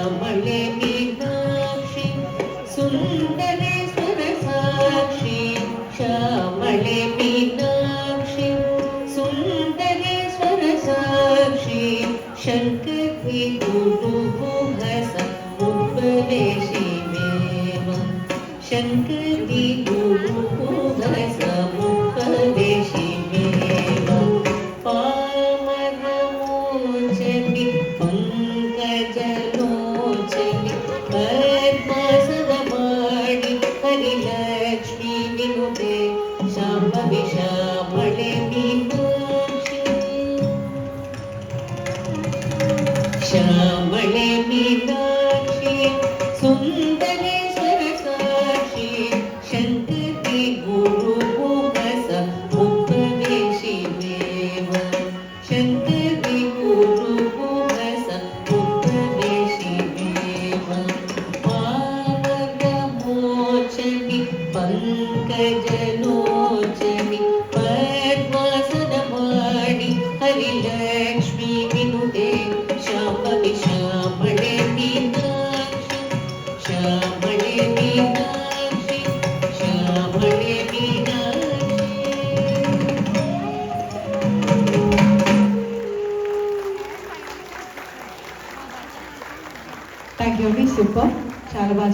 శ్యామళే మీనాక్షి సుందరేశ్వర సాక్షి శ్యామళే మీనాక్షి సుందరేశ్వర సాక్షి శంకరి గురుహస ఉపదేశి మేవ శంకరి గురుహస ఉపదేశి మేవ పామరమోచని పంకజలోచని పద్మాసనవాణి హరిలక్ష్మీ వినుతే శాంభవి శ్యామళే మీనాక్షి శ్యామళే మీనాక్షి సుందరేశ్వర సాక్షి శంకరి గురుహస ఉపదేశి మేవ శంకరి గురుహస ఉపదేశి మేవ పావనమోచని పంకజలోచని పద్మాసనవాణి హరిలక్ష్మీ వినుతే శాంభవి శ్యామళే మీనాక్షి శ్యామళే మీనాక్షి శ్యామళే మీనాక్షి. థ్యాంక్ యూ అండి, సూపర్, చాలా బాగా